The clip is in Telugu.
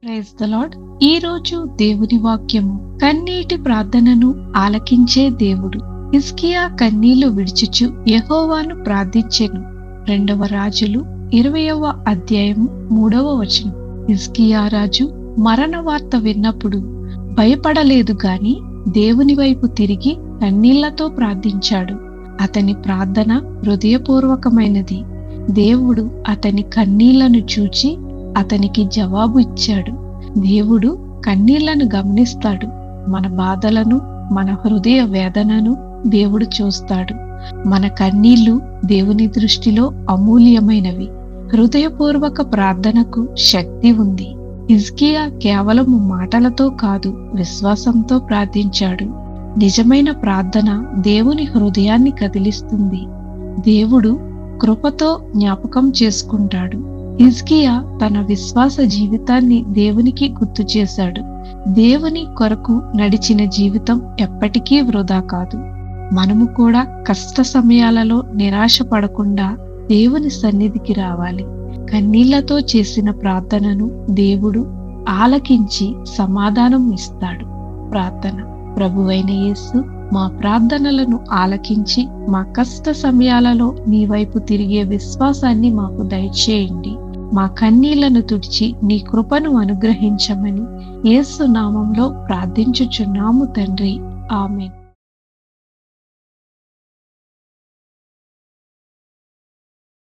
Praise the lord. ఈ రోజు దేవుని వాక్యము, కన్నీటి ప్రార్థనను ఆలకించే దేవుడు. హిజ్కియా కన్నీళ్లు విడిచుచు యెహోవాను ప్రార్థించెను. 2వ రాజులు 20వ అధ్యాయము 3వ వచనం. హిజ్కియా రాజు మరణ వార్త విన్నప్పుడు భయపడలేదు గాని దేవుని వైపు తిరిగి కన్నీళ్లతో ప్రార్థించాడు. అతని ప్రార్థన హృదయపూర్వకమైనది. దేవుడు అతని కన్నీళ్లను చూచి అతనికి జవాబు ఇచ్చాడు. దేవుడు కన్నీళ్లను గమనిస్తాడు. మన బాధలను, మన హృదయ వేదనను దేవుడు చూస్తాడు. మన కన్నీళ్లు దేవుని దృష్టిలో అమూల్యమైనవి. హృదయపూర్వక ప్రార్థనకు శక్తి ఉంది. హిజ్కియా కేవలం మాటలతో కాదు, విశ్వాసంతో ప్రార్థించాడు. నిజమైన ప్రార్థన దేవుని హృదయాన్ని కదిలిస్తుంది. దేవుడు కృపతో జ్ఞాపకం చేసుకుంటాడు. హిజ్కియా తన విశ్వాస జీవితాన్ని దేవునికి గుర్తు చేశాడు. దేవుని కొరకు నడిచిన జీవితం ఎప్పటికీ వృధా కాదు. మనము కూడా కష్ట సమయాలలో నిరాశ పడకుండా దేవుని సన్నిధికి రావాలి. కన్నీళ్లతో చేసిన ప్రార్థనను దేవుడు ఆలకించి సమాధానం ఇస్తాడు. ప్రార్థన. ప్రభువైన యేసు, మా ప్రార్థనలను ఆలకించి మా కష్ట సమయాలలో నీ వైపు తిరిగే విశ్వాసాన్ని మాకు దయచేయండి. మా కన్నీళ్లను తుడిచి నీ కృపను అనుగ్రహించమని యేసు నామంలో ప్రార్థించుచున్నాము తండ్రి. ఆమేన్.